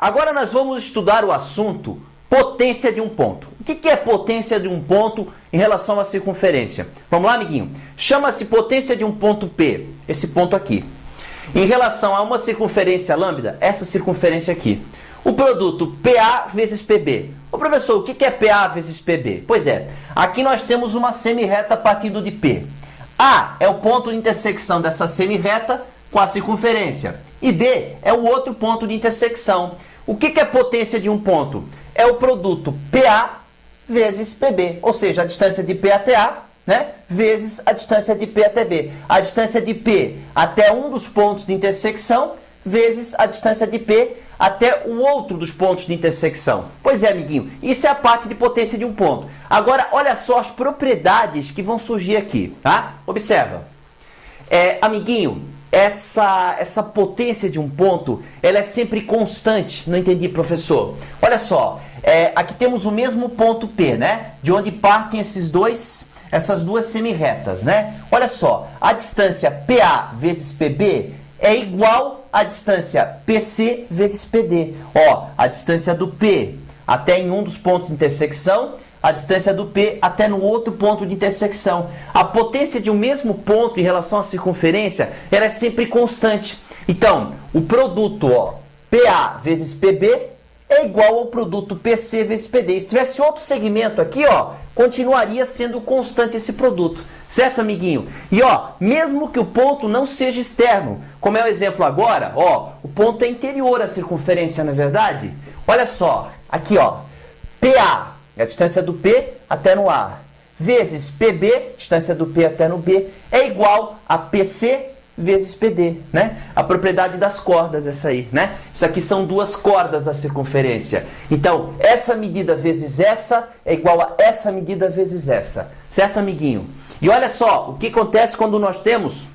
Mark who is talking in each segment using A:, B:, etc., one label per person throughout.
A: Agora nós vamos estudar o assunto potência de um ponto. O que é potência de um ponto em relação à circunferência? Vamos lá, amiguinho? Chama-se potência de um ponto P, esse ponto aqui. Em relação a uma circunferência lambda, essa circunferência aqui. O produto PA vezes PB. Ô professor, o que é PA vezes PB? Pois é, aqui nós temos uma semi-reta partindo de P. A é o ponto de intersecção dessa semi-reta com a circunferência. E B é o outro ponto de intersecção. O que é potência de um ponto? É o produto PA vezes PB, ou seja, a distância de P até A, né, vezes a distância de P até B. A distância de P até um dos pontos de intersecção vezes a distância de P até o outro dos pontos de intersecção. Pois é, amiguinho, isso é a parte de potência de um ponto. Agora, olha só as propriedades que vão surgir aqui, tá? Observa. Amiguinho, essa potência de um ponto, ela é sempre constante. Não entendi, professor. Olha só, aqui temos o mesmo ponto P, né? De onde partem essas duas semi-retas, né? Olha só, a distância PA vezes PB é igual à distância PC vezes PD. Ó, a distância do P até em um dos pontos de intersecção, a distância do P até no outro ponto de intersecção. A potência de um mesmo ponto em relação à circunferência, ela é sempre constante. Então, o produto, ó, PA vezes PB é igual ao produto PC vezes PD. Se tivesse outro segmento aqui, ó, continuaria sendo constante esse produto. Certo, amiguinho? E, ó, mesmo que o ponto não seja externo, como é o exemplo agora, ó, o ponto é interior à circunferência, não é verdade? Olha só, aqui, ó, PA é a distância do P até no A, vezes PB, distância do P até no B, é igual a PC vezes PD, né? A propriedade das cordas, essa aí, né? Isso aqui são duas cordas da circunferência. Então, essa medida vezes essa é igual a essa medida vezes essa. Certo, amiguinho? E olha só, o que acontece quando nós temos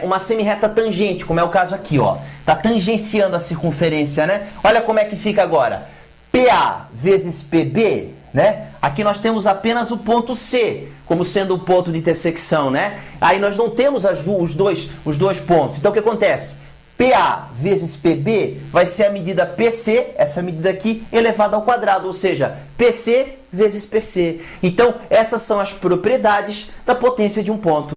A: uma semi-reta tangente, como é o caso aqui, ó. Tá tangenciando a circunferência, né? Olha como é que fica agora. PA vezes PB, né? Aqui nós temos apenas o ponto C como sendo o ponto de intersecção, né? Aí nós não temos os dois pontos. Então o que acontece? PA vezes PB vai ser a medida PC, essa medida aqui, elevada ao quadrado, ou seja, PC vezes PC. Então essas são as propriedades da potência de um ponto.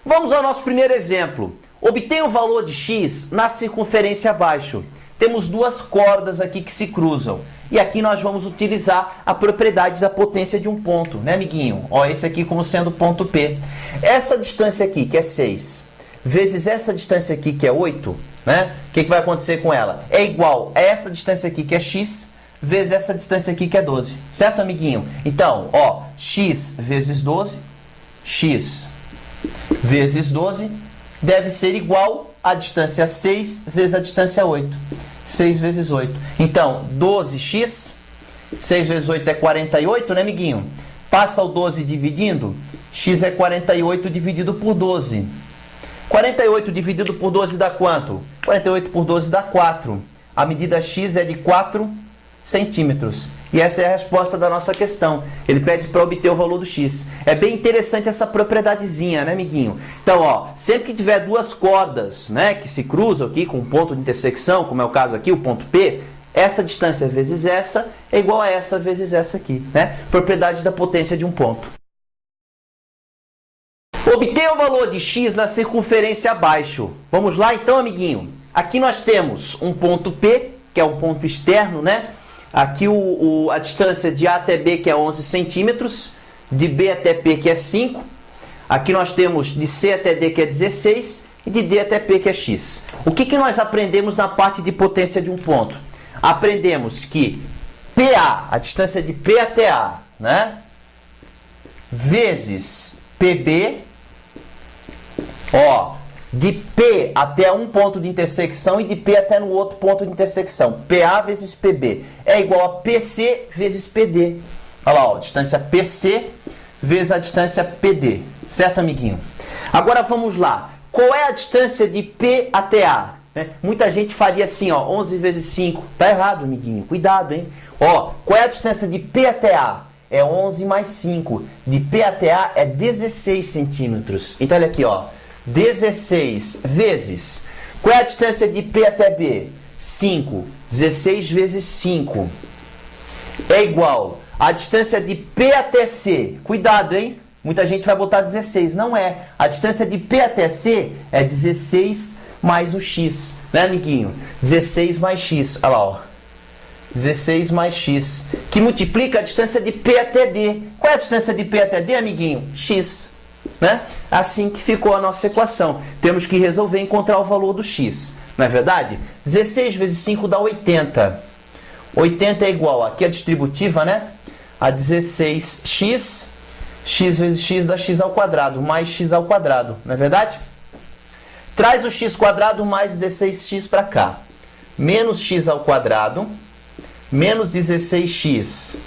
A: Vamos ao nosso primeiro exemplo. Obtenha o valor de x na circunferência abaixo. Temos duas cordas aqui que se cruzam. E aqui nós vamos utilizar a propriedade da potência de um ponto, né, amiguinho? Ó, esse aqui como sendo o ponto P. Essa distância aqui, que é 6, vezes essa distância aqui, que é 8, né? O que vai acontecer com ela? É igual a essa distância aqui, que é x, vezes essa distância aqui, que é 12. Certo, amiguinho? Então, ó, x vezes 12, x vezes 12, deve ser igual a distância 6 vezes a distância 8. 6 vezes 8. Então, 12x, 6 vezes 8 é 48, né, amiguinho? Passa o 12 dividindo, x é 48 dividido por 12. 48 dividido por 12 dá quanto? 48 por 12 dá 4. A medida x é de 4 centímetros. E essa é a resposta da nossa questão. Ele pede para obter o valor do x. É bem interessante essa propriedadezinha, né, amiguinho? Então, ó, sempre que tiver duas cordas, né, que se cruzam aqui com um ponto de intersecção, como é o caso aqui, o ponto P, essa distância vezes essa é igual a essa vezes essa aqui, né? Propriedade da potência de um ponto. Obtenha o valor de x na circunferência abaixo. Vamos lá, então, amiguinho. Aqui nós temos um ponto P, que é um ponto externo, né? Aqui a distância de A até B, que é 11 centímetros, de B até P, que é 5. Aqui nós temos de C até D, que é 16, e de D até P, que é x. O que nós aprendemos na parte de potência de um ponto? Aprendemos que PA, a distância de P até A, né, vezes PB, ó, de P até um ponto de intersecção e de P até no outro ponto de intersecção. PA vezes PB é igual a PC vezes PD. Olha lá, ó, distância PC vezes a distância PD. Certo, amiguinho? Agora vamos lá. Qual é a distância de P até A? Muita gente faria assim, ó, 11 vezes 5. Tá errado, amiguinho. Cuidado, hein? Ó, qual é a distância de P até A? É 11 mais 5. De P até A é 16 centímetros. Então, olha aqui, ó. 16 vezes Qual é a distância de P até B? 5. 16 vezes 5 é igual à distância de P até C. Cuidado, hein? Muita gente vai botar 16. Não é. A distância de P até C é 16 mais o X. Né, amiguinho? 16 mais X. Olha lá, ó. 16 mais X. Que multiplica a distância de P até D. Qual é a distância de P até D, amiguinho? X. Né? Assim que ficou a nossa equação. Temos que resolver encontrar o valor do X. Não é verdade? 16 vezes 5 dá 80. 80 é igual, aqui a distributiva, né? A 16x. X vezes x dá x ao quadrado, mais x ao quadrado. Não é verdade? Traz o x quadrado mais 16x para cá. Menos x ao quadrado, menos 16x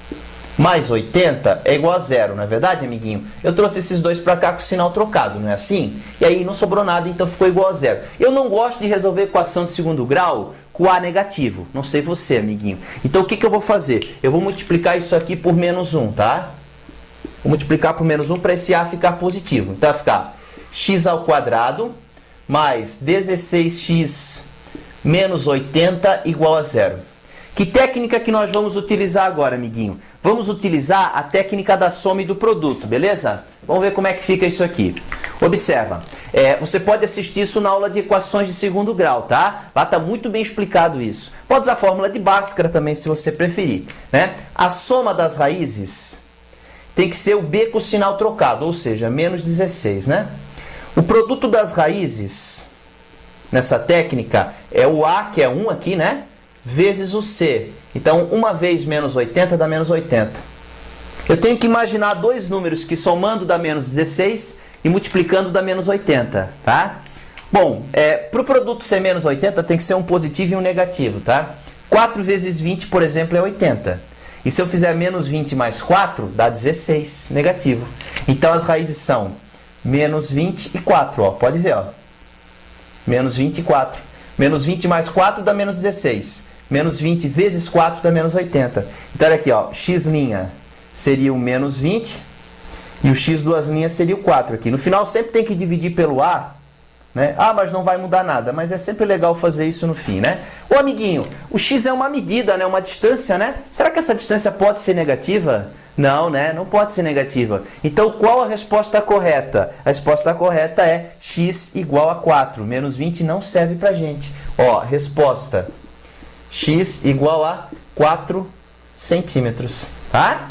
A: mais 80 é igual a zero, não é verdade, amiguinho? Eu trouxe esses dois para cá com o sinal trocado, não é assim? E aí não sobrou nada, então ficou igual a zero. Eu não gosto de resolver equação de segundo grau com A negativo. Não sei você, amiguinho. Então o que eu vou fazer? Eu vou multiplicar isso aqui por menos 1, tá? Vou multiplicar por menos 1 para esse A ficar positivo. Então vai ficar x ao quadrado mais 16x menos 80 igual a zero. Que técnica que nós vamos utilizar agora, amiguinho? Vamos utilizar a técnica da soma e do produto, beleza? Vamos ver como é que fica isso aqui. Observa, você pode assistir isso na aula de equações de segundo grau, tá? Lá está muito bem explicado isso. Pode usar a fórmula de Bhaskara também, se você preferir, né? A soma das raízes tem que ser o B com o sinal trocado, ou seja, menos 16, né? O produto das raízes, nessa técnica, é o A, que é 1 aqui, né? Vezes o C. Então, 1 vez menos 80 dá menos 80. Eu tenho que imaginar dois números que somando dá menos 16 e multiplicando dá menos 80, tá? Bom, para o produto ser menos 80 tem que ser um positivo e um negativo, tá? 4 vezes 20, por exemplo, é 80. E se eu fizer menos 20 mais 4, dá 16, negativo. Então, as raízes são menos 20 e 4, ó. Pode ver, ó. Menos 20 e 4. Menos 20 mais 4 dá menos 16. Menos 20 vezes 4 dá menos 80. Então, olha aqui, ó. X' seria o menos 20 e o x duas linhas seria o 4 aqui. No final, sempre tem que dividir pelo A, né? Ah, mas não vai mudar nada. Mas é sempre legal fazer isso no fim, né? Ô, amiguinho, o x é uma medida, né? Uma distância, né? Será que essa distância pode ser negativa? Não, né? Não pode ser negativa. Então, qual a resposta correta? A resposta correta é x igual a 4. Menos 20 não serve pra gente. Ó, resposta. X igual a 4 centímetros, tá?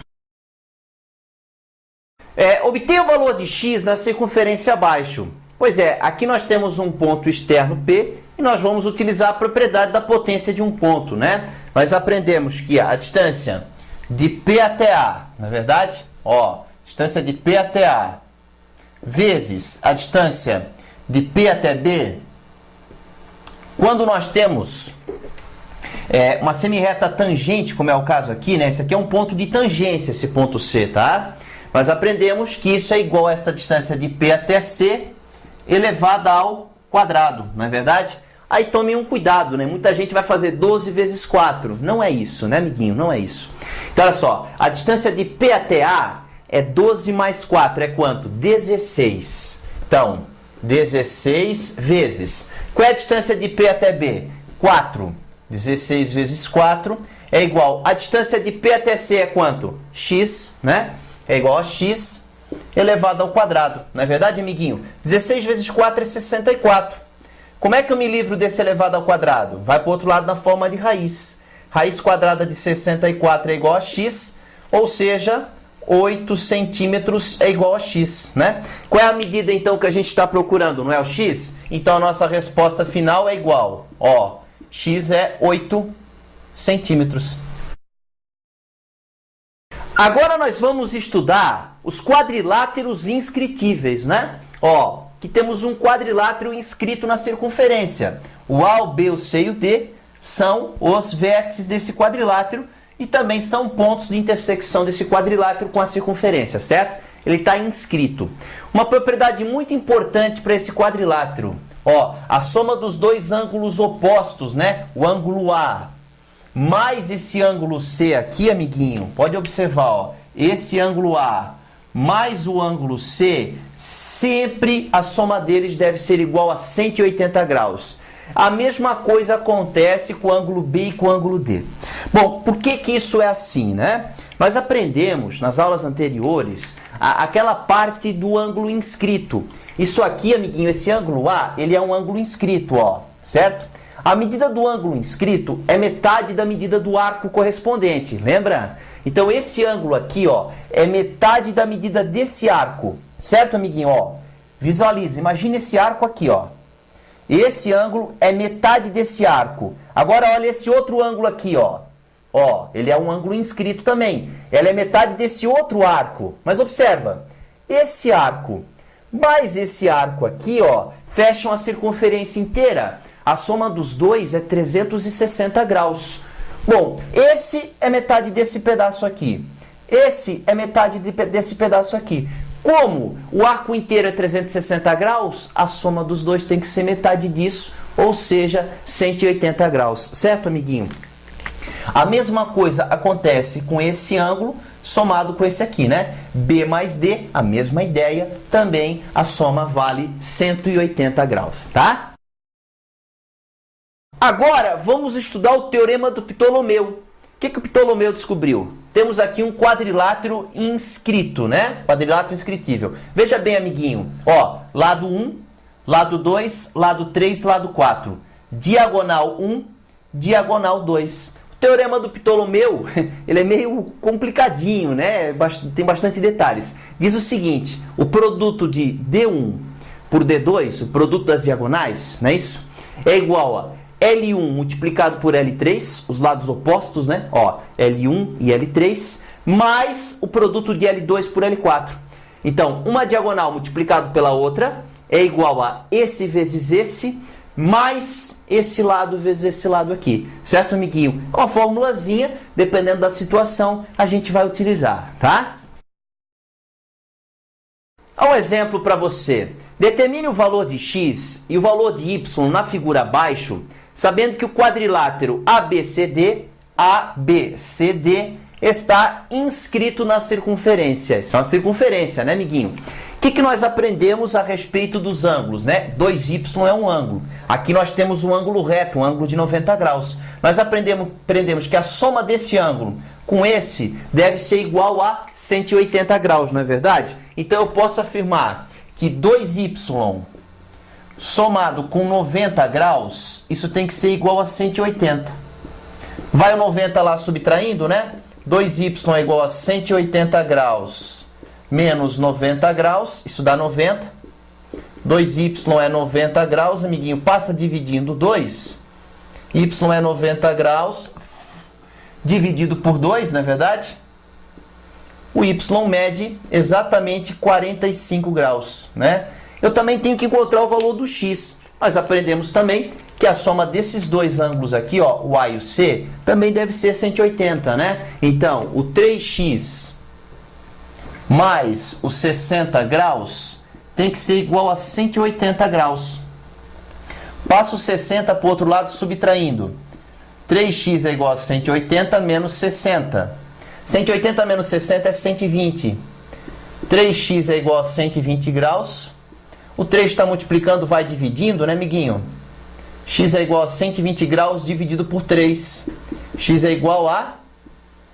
A: Obtenha o valor de x na circunferência abaixo. Pois é, aqui nós temos um ponto externo P e nós vamos utilizar a propriedade da potência de um ponto, né? Nós aprendemos que a distância de P até A, na verdade, ó, distância de P até A vezes a distância de P até B, quando nós temos uma semirreta tangente, como é o caso aqui, né? Esse aqui é um ponto de tangência, esse ponto C, tá? Nós aprendemos que isso é igual a essa distância de P até C elevada ao quadrado, não é verdade? Aí tome um cuidado, né? Muita gente vai fazer 12 vezes 4. Não é isso, né, amiguinho? Não é isso. Então, olha só. A distância de P até A é 12 mais 4. É quanto? 16. Então, 16 vezes. Qual é a distância de P até B? 4. 16 vezes 4 é igual. A distância de P até C é quanto? X, né? É igual a x elevado ao quadrado. Não é verdade, amiguinho? 16 vezes 4 é 64. Como é que eu me livro desse elevado ao quadrado? Vai para o outro lado na forma de raiz. Raiz quadrada de 64 é igual a x, ou seja, 8 centímetros é igual a x, né? Qual é a medida, então, que a gente está procurando? Não é o x? Então, a nossa resposta final é igual. Ó, x é 8 centímetros. Agora nós vamos estudar os quadriláteros inscritíveis, né? Ó, que temos um quadrilátero inscrito na circunferência. O A, o B, o C e o D são os vértices desse quadrilátero e também são pontos de intersecção desse quadrilátero com a circunferência, certo? Ele está inscrito. Uma propriedade muito importante para esse quadrilátero, ó, a soma dos dois ângulos opostos, né? O ângulo A mais esse ângulo C aqui, amiguinho, pode observar, ó, esse ângulo A mais o ângulo C, sempre a soma deles deve ser igual a 180 graus. A mesma coisa acontece com o ângulo B e com o ângulo D. Bom, por que que isso é assim, né? Nós aprendemos nas aulas anteriores aquela parte do ângulo inscrito. Isso aqui, amiguinho, esse ângulo A, ele é um ângulo inscrito, ó, certo? A medida do ângulo inscrito é metade da medida do arco correspondente, lembra? Então, esse ângulo aqui, ó, é metade da medida desse arco, certo, amiguinho? Ó, visualiza, imagina esse arco aqui, ó. Esse ângulo é metade desse arco. Agora, olha esse outro ângulo aqui, ó. Ó, ele é um ângulo inscrito também. Ela é metade desse outro arco. Mas observa, esse arco mais esse arco aqui, ó, fecham a circunferência inteira. A soma dos dois é 360 graus. Bom, esse é metade desse pedaço aqui. Esse é metade desse pedaço aqui. Como o arco inteiro é 360 graus, a soma dos dois tem que ser metade disso, ou seja, 180 graus. Certo, amiguinho? A mesma coisa acontece com esse ângulo somado com esse aqui, né? B mais D, a mesma ideia, também a soma vale 180 graus, tá? Agora, vamos estudar o teorema do Ptolomeu. O que o Ptolomeu descobriu? Temos aqui um quadrilátero inscrito, né? Quadrilátero inscritível. Veja bem, amiguinho. Ó, lado 1, lado 2, lado 3, lado 4. Diagonal 1, diagonal 2. O teorema do Ptolomeu, ele é meio complicadinho, né? Tem bastante detalhes. Diz o seguinte, o produto de D1 por D2, o produto das diagonais, não é isso? É igual a L1 multiplicado por L3, os lados opostos, né? Ó, L1 e L3, mais o produto de L2 por L4. Então, uma diagonal multiplicado pela outra é igual a esse vezes esse, mais esse lado vezes esse lado aqui. Certo, amiguinho? Uma formulazinha, dependendo da situação, a gente vai utilizar, tá? Um exemplo para você. Determine o valor de x e o valor de y na figura abaixo, sabendo que o quadrilátero ABCD está inscrito na circunferência. Isso é uma circunferência, né, amiguinho? O que nós aprendemos a respeito dos ângulos, né? 2y é um ângulo. Aqui nós temos um ângulo reto, um ângulo de 90 graus. Nós aprendemos que a soma desse ângulo com esse deve ser igual a 180 graus, não é verdade? Então eu posso afirmar que 2y somado com 90 graus, isso tem que ser igual a 180. Vai o 90 lá subtraindo, né? 2y é igual a 180 graus menos 90 graus, isso dá 90. 2y é 90 graus, amiguinho, passa dividindo 2. Y é 90 graus, dividido por 2, não é verdade? O y mede exatamente 45 graus, né? Eu também tenho que encontrar o valor do x. Nós aprendemos também que a soma desses dois ângulos aqui, ó, o A e o C, também deve ser 180, né? Então, o 3x mais os 60 graus tem que ser igual a 180 graus. Passo 60 para o outro lado subtraindo. 3x é igual a 180 menos 60. 180 menos 60 é 120. 3x é igual a 120 graus. O 3 está multiplicando, vai dividindo, né, amiguinho? X é igual a 120 graus dividido por 3. X é igual a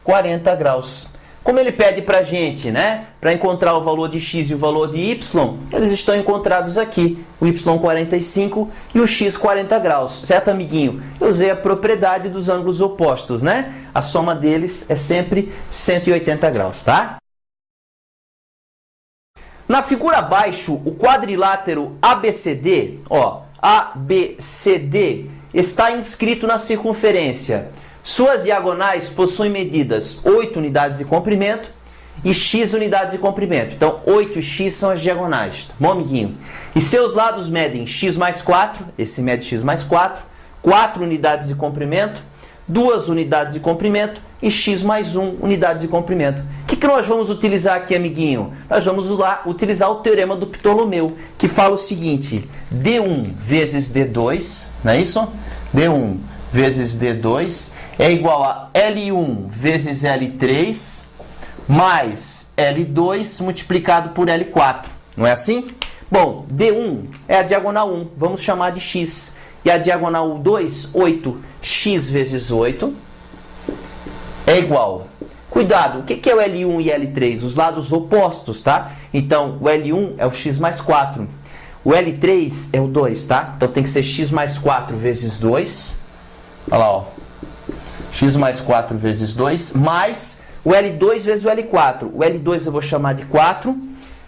A: 40 graus. Como ele pede para a gente, né, para encontrar o valor de x e o valor de y, eles estão encontrados aqui. O y 45 e o x 40 graus. Certo, amiguinho? Eu usei a propriedade dos ângulos opostos, né? A soma deles é sempre 180 graus, tá? Na figura abaixo, o quadrilátero ABCD, ó, ABCD, está inscrito na circunferência. Suas diagonais possuem medidas 8 unidades de comprimento e x unidades de comprimento. Então, 8 e x são as diagonais, tá bom, amiguinho? E seus lados medem x mais 4, esse mede x mais 4, 4 unidades de comprimento, 2 unidades de comprimento e x mais 1 unidades de comprimento. O que nós vamos utilizar aqui, amiguinho? Nós vamos utilizar o teorema do Ptolomeu, que fala o seguinte, D1 vezes D2, não é isso? D1 vezes D2 é igual a L1 vezes L3 mais L2 multiplicado por L4, não é assim? Bom, D1 é a diagonal 1, vamos chamar de x. E a diagonal 2, 8x vezes 8 é igual. Cuidado, o que é o L1 e L3? Os lados opostos, tá? Então, o L1 é o x mais 4. O L3 é o 2, tá? Então, tem que ser x mais 4 vezes 2. Olha lá, ó. X mais 4 vezes 2, mais o L2 vezes o L4. O L2 eu vou chamar de 4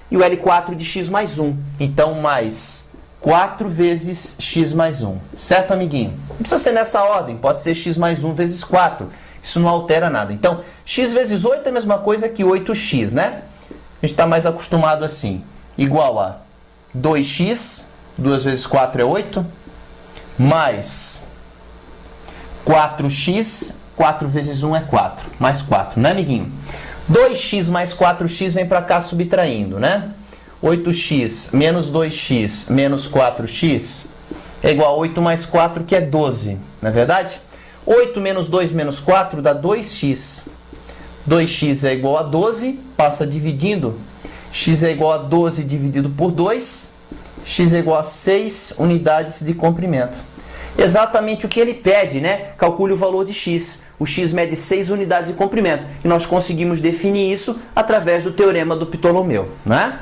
A: e o L4 de x mais 1. Então, mais 4 vezes x mais 1. Certo, amiguinho? Não precisa ser nessa ordem, pode ser x mais 1 vezes 4. Isso não altera nada. Então, x vezes 8 é a mesma coisa que 8x, né? A gente está mais acostumado assim. Igual a 2x, 2 vezes 4 é 8, mais 4x, 4 vezes 1 é 4, mais 4, né, amiguinho? 2x mais 4x vem para cá subtraindo, né? 8x menos 2x menos 4x é igual a 8 mais 4, que é 12, não é verdade? 8 menos 2 menos 4 dá 2x. 2x é igual a 12, passa dividindo. X é igual a 12 dividido por 2. X é igual a 6 unidades de comprimento. Exatamente o que ele pede, né? Calcule o valor de x. O x mede 6 unidades de comprimento. E nós conseguimos definir isso através do teorema do Ptolomeu, né?